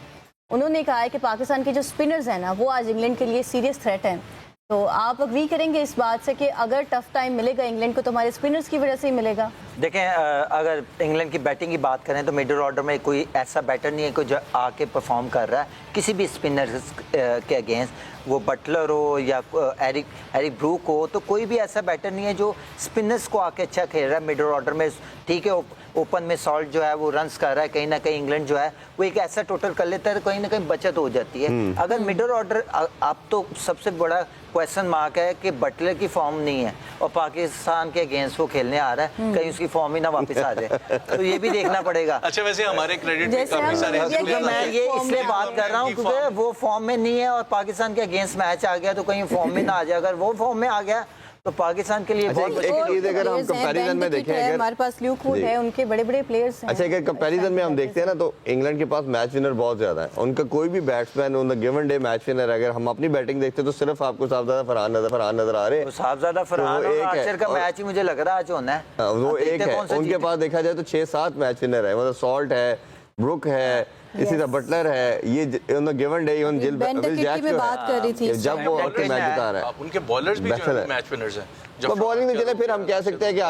उन्होंने कहा है कि पाकिस्तान के जो स्पिनर्स हैं ना वो आज इंग्लैंड के लिए सीरियस थ्रेट हैं। तो आप अग्री करेंगे इस बात से कि अगर टफ टाइम मिलेगा इंग्लैंड को तो हमारे स्पिनर्स की वजह से ही मिलेगा? देखें, अगर इंग्लैंड की बैटिंग की बात करें तो मिडिल ऑर्डर में कोई ऐसा बैटर नहीं है कि जो आके परफॉर्म कर रहा है किसी भी स्पिनर के अगेंस्ट, वो बटलर हो या एरिक ब्रूक हो, तो कोई भी ऐसा बैटर नहीं है जो स्पिनर्स को आके अच्छा खेल रहा है मिडिल ऑर्डर में। ठीक है, ओपन में सॉल्ट जो है वो रन्स कर रहा है, कहीं ना कहीं इंग्लैंड जो है वो एक ऐसा टोटल कर लेता है, कहीं ना कहीं बचत हो जाती है। अगर मिडिल ऑर्डर, अब तो सबसे बड़ा क्वेश्चन मार्क है कि बटलर की फॉर्म नहीं है और पाकिस्तान के अगेंस्ट वो खेलने आ रहा है, कहीं उसकी फॉर्म ही ना वापस आ जाए, तो ये भी देखना पड़ेगा। अच्छा, वैसे हमारे क्रेडिट में काफी सारे मैं ये इसलिए बात कर रहा हूँ क्योंकि वो फॉर्म में नहीं है और पाकिस्तान के अगेंस्ट मैच आ गया तो कहीं फॉर्म में ना आ जाए। अगर वो फॉर्म में आ गया तो पाकिस्तान के लिए बहुत एक चीज अगर हम कंपैरिजन में देखें, अगर हमारे पास ल्यूक वुड है, उनके बड़े-बड़े प्लेयर्स हैं। अच्छा, अगर कंपैरिजन में हम देखते हैं ना तो इंग्लैंड के पास मैच विनर बहुत ज्यादा है। उनका कोई भी batsman on the given day match winner, अगर हम अपनी बैटिंग देखते तो सिर्फ आपको साहबजादा फरहान नजर आ रहे हैं। साहबजादा फरहान और आर्चर का मैच ही मुझे लग रहा है आज होना है, वो एक है। उनके पास देखा जाए तो 6-7 मैच विनर है, मतलब सॉल्ट है, ब्रुक है, इसी तरह बटलर है, ये गिवन डे इवन जिल बेन विल टिकट जैक की मैं जो बात कर रही थी है, जब वो आपके मैच जिता रहा है, आप उनके बॉलर्स भी जो बेहतर है है। मैच विनर्स हैं। तो बॉलिंग में चले फिर हम कह सकते हैं कि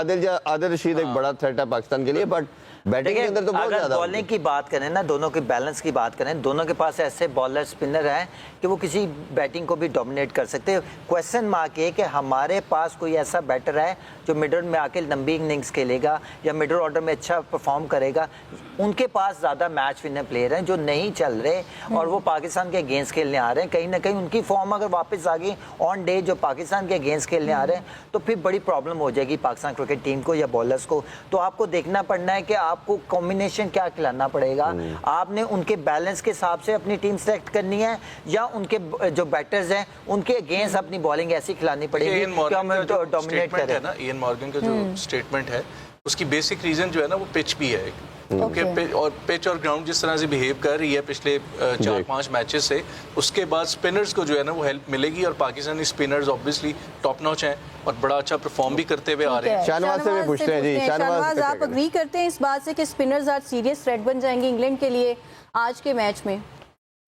आदिल रशीद एक बड़ा थ्रेट है पाकिस्तान के लिए, बट बैटिंग के अंदर तो बहुत अगर ज्यादा बॉलिंग की बात करें ना, दोनों के बैलेंस की बात करें, दोनों के पास ऐसे बॉलर स्पिनर हैं कि वो किसी बैटिंग को भी डोमिनेट कर सकते हैं। क्वेश्चन मार्क ये कि हमारे पास कोई ऐसा बैटर है जो मिडल में आके लंबी इनिंग्स खेलेगा या मिडल ऑर्डर में अच्छा परफॉर्म करेगा। उनके पास ज़्यादा मैच विनर प्लेयर हैं जो नहीं चल रहे और वो पाकिस्तान के अगेंस्ट खेलने आ रहे हैं। कहीं ना कहीं उनकी फॉर्म अगर वापस आ गई ऑन डे जो पाकिस्तान के अगेंस्ट खेलने आ रहे हैं, तो फिर बड़ी प्रॉब्लम हो जाएगी पाकिस्तान क्रिकेट टीम को या बॉलर्स को। तो आपको देखना पड़ना है कि आपको कॉम्बिनेशन क्या खिलाना पड़ेगा। आपने उनके बैलेंस के हिसाब से अपनी टीम सेलेक्ट करनी है या उनके जो बैटर्स हैं उनके अगेंस्ट अपनी बॉलिंग ऐसी खिलानी पड़ेगी कि हम डोमिनेट करें। है ना, इयन मॉर्गन का जो स्टेटमेंट है उसकी बेसिक रीजन जो है ना वो पिच भी है और पिच और ग्राउंड जिस तरह से बिहेव कर रही है पिछले 4-5 मैचेस से, उसके बाद स्पिनर्स को जो है ना वो हेल्प मिलेगी और Pakistani spinners obviously top notch हैं और बड़ा अच्छा परफॉर्म भी करते हुए आ रहे हैं। शाहनवाज से भी पूछते हैं जी, शाहनवाज आप अग्री करते हैं इस बात से कि स्पिनर्स आज सीरियस थ्रेट बन जाएंगे इंग्लैंड के लिए आज के मैच में?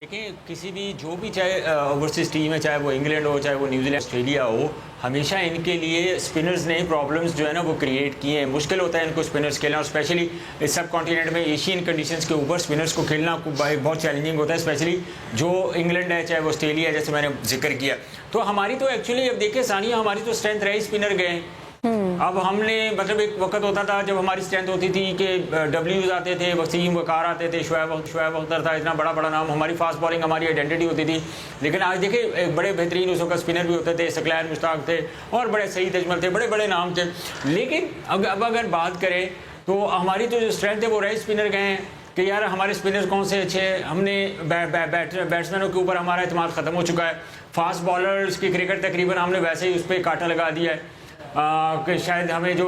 देखिए, किसी भी जो भी चाहे ओवरसीज टीम है, चाहे वो इंग्लैंड हो, चाहे वो न्यूजीलैंड ऑस्ट्रेलिया हो, हमेशा इनके लिए स्पिनर्स ने प्रॉब्लम्स जो है ना वो क्रिएट किए हैं। मुश्किल होता है इनको स्पिनर्स खेलना और स्पेशली इस सब कॉन्टिनेंट में एशियन कंडीशंस के ऊपर स्पिनर्स को खेलना बहुत चैलेंजिंग होता है, स्पेशली जो इंग्लैंड है चाहे वो ऑस्ट्रेलिया है, जैसे मैंने जिक्र किया। तो हमारी तो एक्चुअली अब देखिए सानिया, हमारी तो स्ट्रेंथ रही स्पिनर गए। अब हमने मतलब एक वक्त होता था जब हमारी स्ट्रेंथ होती थी कि डब्ल्यूज आते थे, वसीम वकार आते थे, शुएब अख्तर था, इतना बड़ा नाम, हमारी फास्ट बॉलिंग हमारी आइडेंटिटी होती थी। लेकिन आज देखिए बड़े बेहतरीन उस वक्त स्पिनर भी होते थे, सकलैन मुश्ताक थे और बड़े सईद अजमल थे, बड़े नाम थे। लेकिन अब अगर बात करें तो हमारी तो जो स्ट्रेंथ है वो रही स्पिनर गए हैं कि यार हमारे स्पिनर्स कौन से अच्छे हैं। हमने बैट्समैनों के ऊपर हमारा एतमाद ख़त्म हो चुका है। फास्ट बॉलर्स की क्रिकेट तकरीबन हमने वैसे ही उस पर कांटा लगा दिया है कि शायद हमें जो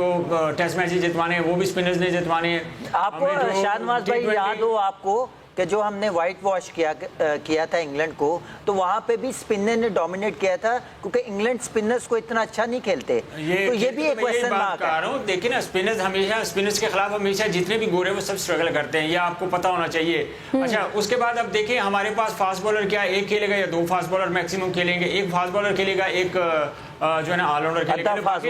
टेस्ट मैचेस जितवाने हैं वो भी स्पिनर्स ने जितवाने हैं। आपको शाहनवाज भाई याद हो आपको कि जो हमने वाइट वॉश किया था इंग्लैंड को, तो वहाँ पे भी स्पिनर ने डोमिनेट किया था क्योंकि इंग्लैंड स्पिनर्स को इतना अच्छा नहीं खेलते। तो ये भी एक क्वेश्चन मार्क है। देखिए ना, स्पिनर्स के खिलाफ हमेशा जितने भी गोरे वो सब स्ट्रगल करते हैं, ये आपको पता होना चाहिए। अच्छा, उसके बाद अब देखिए हमारे पास फास्ट बॉलर क्या एक खेलेगा या 2 फास्ट बॉलर मैक्सिमम खेलेंगे। एक फास्ट बॉलर खेलेगा, एक जो है ना ऑलराउंडर खेलेगा, फास्ट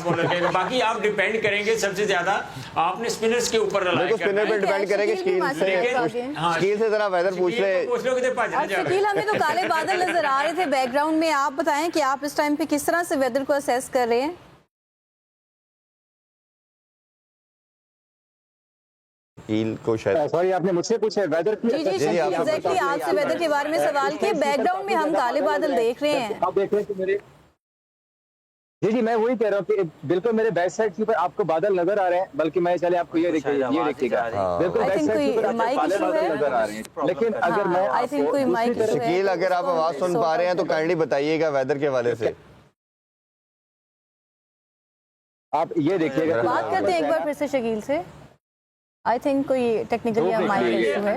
बॉलर खेलेगा। बाकी आप डिपेंड करेंगे सबसे ज्यादा आपने स्पिनर्स के ऊपर स्पिनर पे डिपेंड करेंगे। शकील से जरा वेदर पूछ ले। शकील, हमें तो काले बादल नजर आ रहे थे बैकग्राउंड में, आप बताएं कि आप इस टाइम पे किस तरह से वेदर को असेस कर रहे हैं? को शायद सॉरी, आपने मुझसे पूछा वेदर की? जी एग्जैक्टली आपसे वेदर के बारे में सवाल किया। बैकग्राउंड में हम काले बादल देख रहे हैं। आप देख रहे हैं कि मेरे जी मैं वही कह रहा हूँ कि बिल्कुल मेरे बैक साइड के ऊपर आपको बादल नजर आ रहे हैं, बल्कि मैं चले आपको ये देखिएगा बिल्कुल बैक साइड के ऊपर काले बादल नजर आ रहे हैं। लेकिन अगर मैं शकील अगर आप आवाज सुन पा रहे हैं तो काइंडली बताइएगा वेदर के हवाले से। आप ये देखिएगा, बात करते हैं एक बार फिर से शकील से। आई थिंक कोई टेक्निकली माइक इशू है।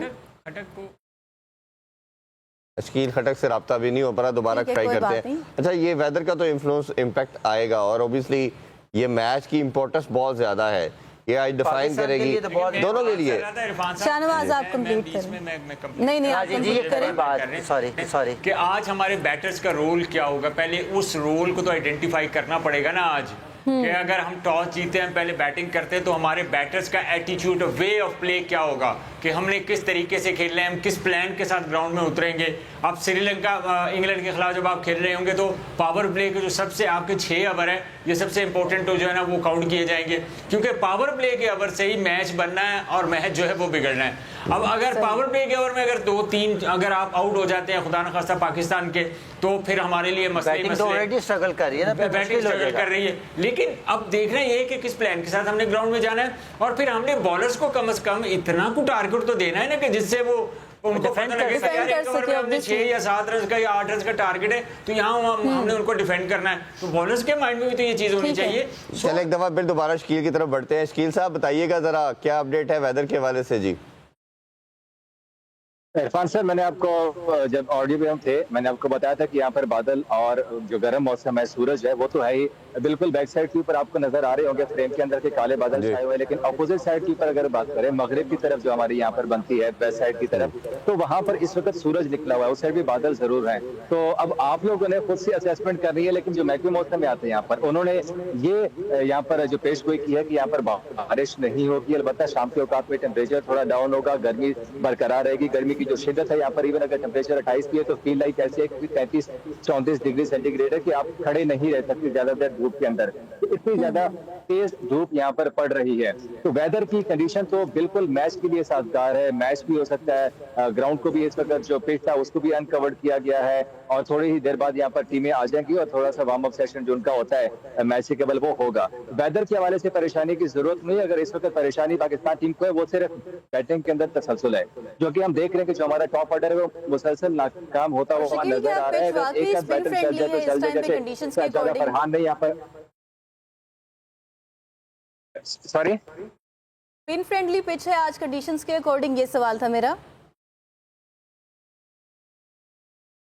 शकील खटक से राब्ता भी नहीं हो पा रहा, दोबारा ट्राई करते हैं। अच्छा, ये वेदर का तो इन्फ्लुएंस इम्पैक्ट आएगा और ऑब्वियसली ये मैच की इंपॉर्टेंस बहुत ज्यादा है, ये आज डिफाइन करेगी दोनों के लिए। शाहनवाज आप कंप्लीट करें। नहीं आप कंप्लीट करें। सॉरी कि आज हमारे बैटर्स का रोल क्या होगा, पहले उस रोल को तो आइडेंटिफाई करना पड़ेगा ना आज। कि अगर हम टॉस जीते हैं पहले बैटिंग करते हैं तो हमारे बैटर्स का एटीट्यूड, वे ऑफ प्ले क्या होगा कि हमने किस तरीके से खेलना है, हम किस प्लान के साथ ग्राउंड में उतरेंगे। अब श्रीलंका इंग्लैंड के खिलाफ जब आप खेल रहे होंगे तो पावर प्ले के जो सबसे आपके 6 ओवर है ये सबसे इंपॉर्टेंट जो है ना वो काउंट किए जाएंगे, क्योंकि पावर प्ले के ओवर से ही मैच बनना है और मैच जो है वो बिगड़ना है। अब अगर पावर प्ले के ओवर में अगर 2-3 अगर आप आउट हो जाते हैं खुदा न खास्ता पाकिस्तान के, तो फिर हमारे लिए बैटिंग तो ऑलरेडी स्ट्रगल कर रही है ना, बैटिंग स्ट्रगल कर रही है। लेकिन अब देखना ये है कि किस प्लान के साथ हमने ग्राउंड में जाना है और फिर हमने बॉलर्स को कम से कम इतना को टारगेट तो देना है ना कि जिससे वो उनको पता लगे कि यार एक ओवर में हमने 6 या 7 रन का या 8 रन का टारगेट है तो यहाँ हमने उनको डिफेंड करना है। तो बॉलर्स के माइंड में भी तो ये चीज होनी चाहिए। चल एक दफा फिर दोबारा शकील की तरफ बढ़ते हैं। शकील साहब बताइएगा जरा क्या अपडेट है वेदर के हवाले से। जी इरफान सर, मैंने आपको जब ऑडियो पे हम थे मैंने आपको बताया था कि यहाँ पर बादल और जो गर्म मौसम है, सूरज है वो तो है ही, बिल्कुल बैक साइड के ऊपर आपको नजर आ रहे होंगे फ्रेम के अंदर के काले बादल छाए हुए हैं, लेकिन अपोजिट साइड के ऊपर अगर बात करें मगरिब की तरफ जो हमारी यहाँ पर बनती है वेस्ट साइड की तरफ, तो वहां पर इस वक्त सूरज निकला हुआ है, उस साइड भी बादल जरूर हैं। तो अब आप लोगों ने खुद से असेसमेंट करनी है, लेकिन जो महकमे मौसम में आते हैं यहाँ पर उन्होंने ये यहाँ पर जो पेश गोई की है कि यहाँ पर बारिश नहीं होगी, अलबत्ता शाम के औकात में टेम्परेचर थोड़ा डाउन होगा, गर्मी बरकरार रहेगी। गर्मी की जो शिद्दत है यहाँ पर इवन अगर टेम्परेचर 28 की है तो फील लाइक ऐसे 33-34 डिग्री सेंटीग्रेड है कि आप खड़े नहीं रह सकते ज्यादा देर धूप के अंदर, तो इतनी ज्यादा तेज धूप यहाँ पर पड़ रही है। तो वेदर की कंडीशन तो बिल्कुल मैच के लिए साजगार है, मैच भी हो सकता है। ग्राउंड को भी इस वक्त जो पिच था उसको भी अनकवर्ड किया गया है और थोड़ी ही देर बाद यहाँ पर टीमें आ जाएंगी और थोड़ा सा वार्म अप सेशन जो उनका होता है मैच से केवल वो होगा। वेदर के हवाले से परेशानी की जरूरत नहीं, अगर इस वक्त परेशानी पाकिस्तान टीम को है वो सिर्फ बैटिंग के अंदर तसलसल है, जो कि हम देख रहे हैं कि जो हमारा टॉप ऑर्डर है वो मुसलसल नाकाम होता हुआ नजर आ रहा है। अगर एक आध बैटर चल जाए तो चल जाए, जैसे ज्यादा फरहान ने यहाँ पर सॉरी पिन फ्रेंडली पिच है आज कंडीशंस के अकॉर्डिंग, ये सवाल था मेरा।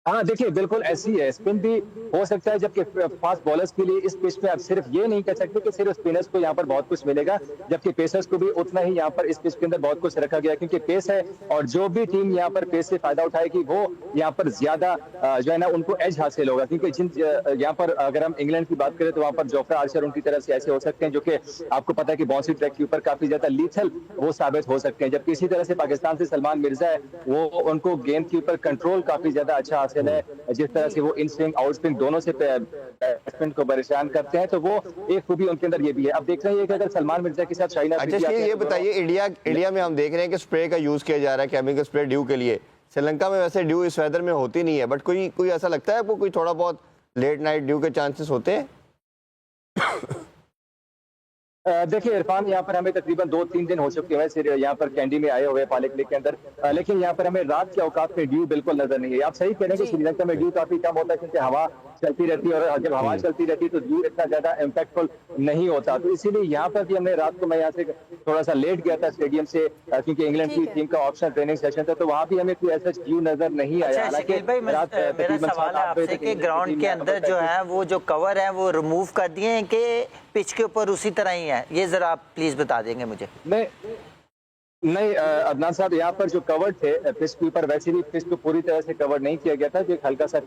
हाँ देखिए बिल्कुल ऐसी है, स्पिन भी हो सकता है, जबकि फास्ट बॉलर्स के लिए इस पिच पे आप सिर्फ ये नहीं कह सकते कि सिर्फ स्पिनर्स को यहाँ पर बहुत कुछ मिलेगा, जबकि पेसर्स को भी उतना ही यहाँ पर इस पिच के अंदर बहुत कुछ रखा गया, क्योंकि पेस है और जो भी टीम यहाँ पर पेस से फायदा उठाएगी वो यहाँ पर ज्यादा जो है ना उनको एज हासिल होगा। क्योंकि जिन यहाँ पर अगर हम इंग्लैंड की बात करें तो वहाँ पर जोफ्रा आर्चर उनकी तरफ से ऐसे हो सकते हैं जो कि आपको पता है कि बाउंसी ट्रैक के ऊपर काफी ज्यादा लीथल वो साबित हो सकते हैं, जबकि इसी तरह से पाकिस्तान से सलमान मिर्जा है वो उनको गेंद के ऊपर कंट्रोल काफी ज्यादा अच्छा हासिल है, जिस तरह से वो इन स्विंग आउट स्विंग दोनों से बैट्समैन को परेशान करते हैं, तो वो एक खूबी उनके अंदर ये भी है। अब देख रहे हैं कि अगर सलमान मिर्जा के साथ शाइना अच्छा ये बताइए, इंडिया में हम देख रहे हैं कि स्प्रे का यूज किया जा रहा है, केमिकल स्प्रे ड्यू के लिए। श्रीलंका में वैसे ड्यू इस वेदर में होती नहीं है, बट कोई ऐसा लगता है आपको कोई थोड़ा बहुत लेट नाइट ड्यू के चांसेस होते हैं? देखिए इरफान, यहाँ पर हमें तकरीबन 2-3 दिन हो चुके हैं सिर्फ यहाँ पर कैंडी में आए हुए पाले किले के अंदर, लेकिन यहाँ पर हमें रात के औकात में ड्यू बिल्कुल नजर नहीं है। आप सही कह रहे हैं कि श्रीलंका में ड्यू काफी कम होता है क्योंकि हवा चलती रहती है और जब हवा चलती रहती है तो ड्यू इतना ज्यादा इम्पैक्टफुल नहीं होता, तो इसीलिए यहाँ पर भी हमने रात को, मैं यहाँ से थोड़ा सा लेट गया था स्टेडियम से क्योंकि इंग्लैंड की टीम का ऑप्शन ट्रेनिंग सेशन था, तो वहाँ भी हमें कोई ऐसा ड्यू नजर नहीं आया। शकील भाई मेरा सवाल है आपसे कि ग्राउंड के अंदर जो है वो जो कवर है वो रिमूव कर दिए हैं कि पिच के ऊपर उसी तरह ही है, ये जरा आप प्लीज बता देंगे मुझे। नहीं अदनान साहब, यहाँ पर जो कवर थे पिच के ऊपर, वैसे भी पिच को पूरी तरह से कवर नहीं किया गया था, जो एक हल्का सा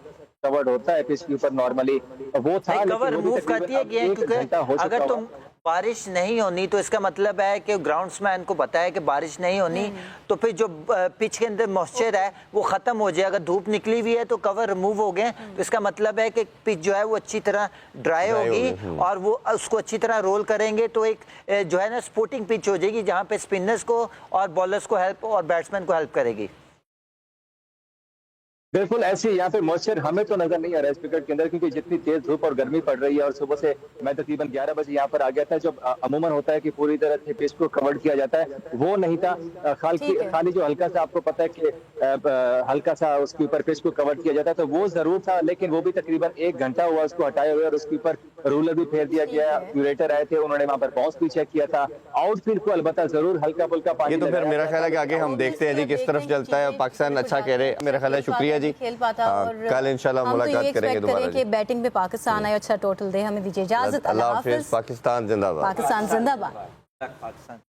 कवर होता है पिच के ऊपर नॉर्मली वो था, कवर रिमूव कर दिया गया है क्योंकि अगर तुम बारिश नहीं होनी तो इसका मतलब है कि ग्राउंड्समैन को पता है कि बारिश नहीं होनी, तो फिर जो पिच के अंदर मॉइस्चर है वो खत्म हो जाए। अगर धूप निकली हुई है तो कवर रिमूव हो गए, तो इसका मतलब है कि पिच जो है वो अच्छी तरह ड्राई होगी और वो उसको अच्छी तरह रोल करेंगे, तो एक जो है ना स्पोर्टिंग पिच हो जाएगी जहाँ पे स्पिनर्स को और बॉलर्स को हेल्प और बैट्समैन को हेल्प करेगी। बिल्कुल ऐसे यहाँ पे मॉइस्चर हमें तो नजर नहीं आ रहा है स्पीकर के अंदर, क्योंकि जितनी तेज धूप और गर्मी पड़ रही है, और सुबह से मैं तकरीबन 11 बजे यहाँ पर आ गया था, जो अमूमन होता है कि पूरी तरह से पिच को कवर किया जाता है वो नहीं था, खाली जो हल्का सा आपको पता है कि हल्का सा उसके ऊपर पिच को कवर किया जाता है, तो वो जरूर था, लेकिन वो भी तकरीबन 1 घंटा हुआ उसको हटाए हुए और उसके ऊपर रूलर भी फेर दिया गया, क्यूरेटर आए थे, उन्होंने वहाँ पर बाउंस भी चेक किया था, आउटफील्ड को अलबत्ता जरूर हल्का फुल्का पानी। ये तो फिर मेरा ख्याल है कि आगे हम देखते हैं जी किस तरफ चलता है, पाकिस्तान अच्छा कह रहे हैं, मेरा ख्याल है। शुक्रिया जी, खेल पाता और कल इंशाल्लाह मुलाकात करेंगे दोबारा कि बैटिंग पे पाकिस्तान आए, अच्छा टोटल दे। हमें दीजिए इजाजत, अल्लाह हाफिज। पाकिस्तान जिंदाबाद। पाकिस्तान जिंदाबाद।